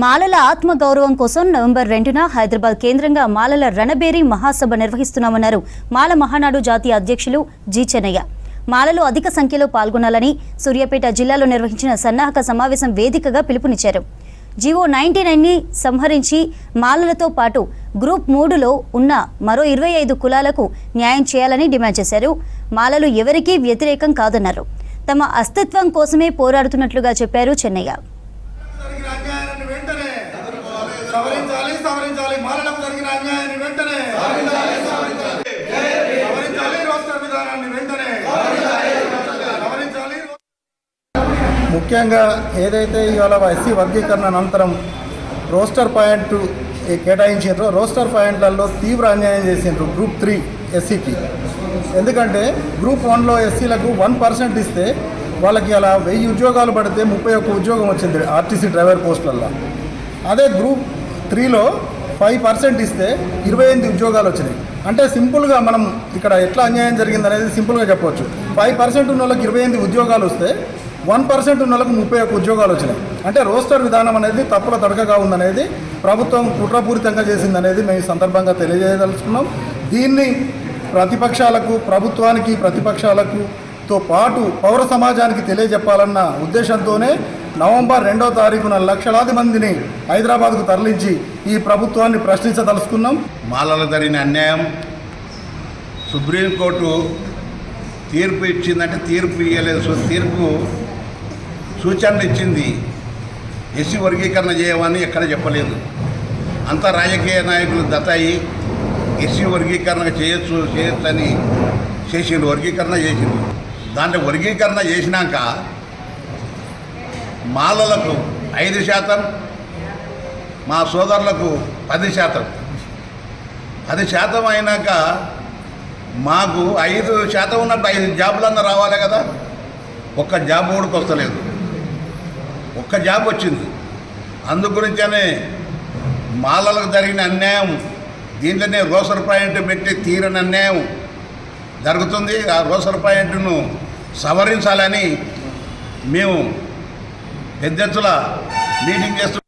మాలల ఆత్మగౌరవం కోసం నవంబర్ 2న హైదరాబాద్ కేంద్రంగా మాలల రణబేరి మహాసభ నిర్వహిస్తున్నామన్నారు మాల మహానాడు జాతీయ అధ్యక్షులు జి చెన్నయ్య. మాలలు అధిక సంఖ్యలో పాల్గొనాలని సూర్యాపేట జిల్లాలో నిర్వహించిన సన్నాహక సమావేశం వేదికగా పిలుపునిచ్చారు. జీవో 99ని సంహరించి మాలలతో పాటు గ్రూప్ 3లో ఉన్న మరో 25 కులాలకు న్యాయం చేయాలని డిమాండ్ చేశారు. మాలలు ఎవరికీ వ్యతిరేకం కాదన్నారు. తమ అస్తిత్వం కోసమే పోరాడుతున్నట్లుగా చెప్పారు చెన్నయ్య. ముఖ్యంగా ఏదైతే ఇవాళ ఎస్సీ వర్గీకరణ అనంతరం రోస్టర్ పాయింట్ కేటాయించారో రోస్టర్ పాయింట్లలో తీవ్ర అన్యాయం చేసిండ్రు గ్రూప్ 3 ఎస్సీకి. ఎందుకంటే గ్రూప్ 1లో ఎస్సీలకు 1% ఇస్తే వాళ్ళకి అలా 1000 ఉద్యోగాలు పడితే 31 ఉద్యోగం వచ్చింది ఆర్టీసీ డ్రైవర్ పోస్టులలో. అదే గ్రూప్ 3లో 5% ఇస్తే 28 ఉద్యోగాలు వచ్చినాయి. అంటే సింపుల్గా మనం ఇక్కడ ఎట్లా అన్యాయం జరిగింది అనేది సింపుల్గా చెప్పవచ్చు. 5% ఉన్న వాళ్ళకి 28 ఉద్యోగాలు వస్తే 1% ఉన్న వాళ్ళకు 31 ఉద్యోగాలు వచ్చినాయి. అంటే రోస్టర్ విధానం అనేది తప్పుల తడకగా ఉందనేది ప్రభుత్వం కుట్రపూరితంగా చేసిందనేది మేము ఈ సందర్భంగా తెలియజేయదలుచుకున్నాం. దీన్ని ప్రతిపక్షాలకు, ప్రభుత్వానికి, ప్రతిపక్షాలకుతో పాటు పౌర సమాజానికి తెలియజెప్పాలన్న ఉద్దేశంతోనే నవంబర్ 2వ తారీఖున లక్షలాది మందిని హైదరాబాద్కు తరలించి ఈ ప్రభుత్వాన్ని ప్రశ్నించదలుచుకున్నాం. మాలలకు జరిగిన అన్యాయం సుప్రీంకోర్టు తీర్పు ఇచ్చిందంటే తీర్పు ఇవ్వలేదు, తీర్పు సూచనలు ఇచ్చింది. ఎస్సీ వర్గీకరణ చేయమని ఎక్కడ చెప్పలేదు. అంతా రాజకీయ నాయకులు దతాయి ఎస్సీ వర్గీకరణ చేయొచ్చు అని చేసిండు, వర్గీకరణ చేసిండు. దాంట్లో వర్గీకరణ చేసినాక మాలలకు 5%, మా సోదరులకు 10%. 10% అయినాక మాకు 5% ఉన్నట్టు 5 జాబులన్నా రావాలి కదా. ఒక్క జాబ్ కూడా వస్తలేదు, ఒక్క జాబ్ వచ్చింది. అందు గురించనే మాలలకు జరిగిన అన్యాయం దీంట్లోనే రోసర్ పాయింట్ పెట్టి తీరని అన్యాయం జరుగుతుంది. ఆ రోసర్ పాయింట్ను సవరించాలని మేము పెద్ద ఎత్తున మీటింగ్ చేస్తున్నాం.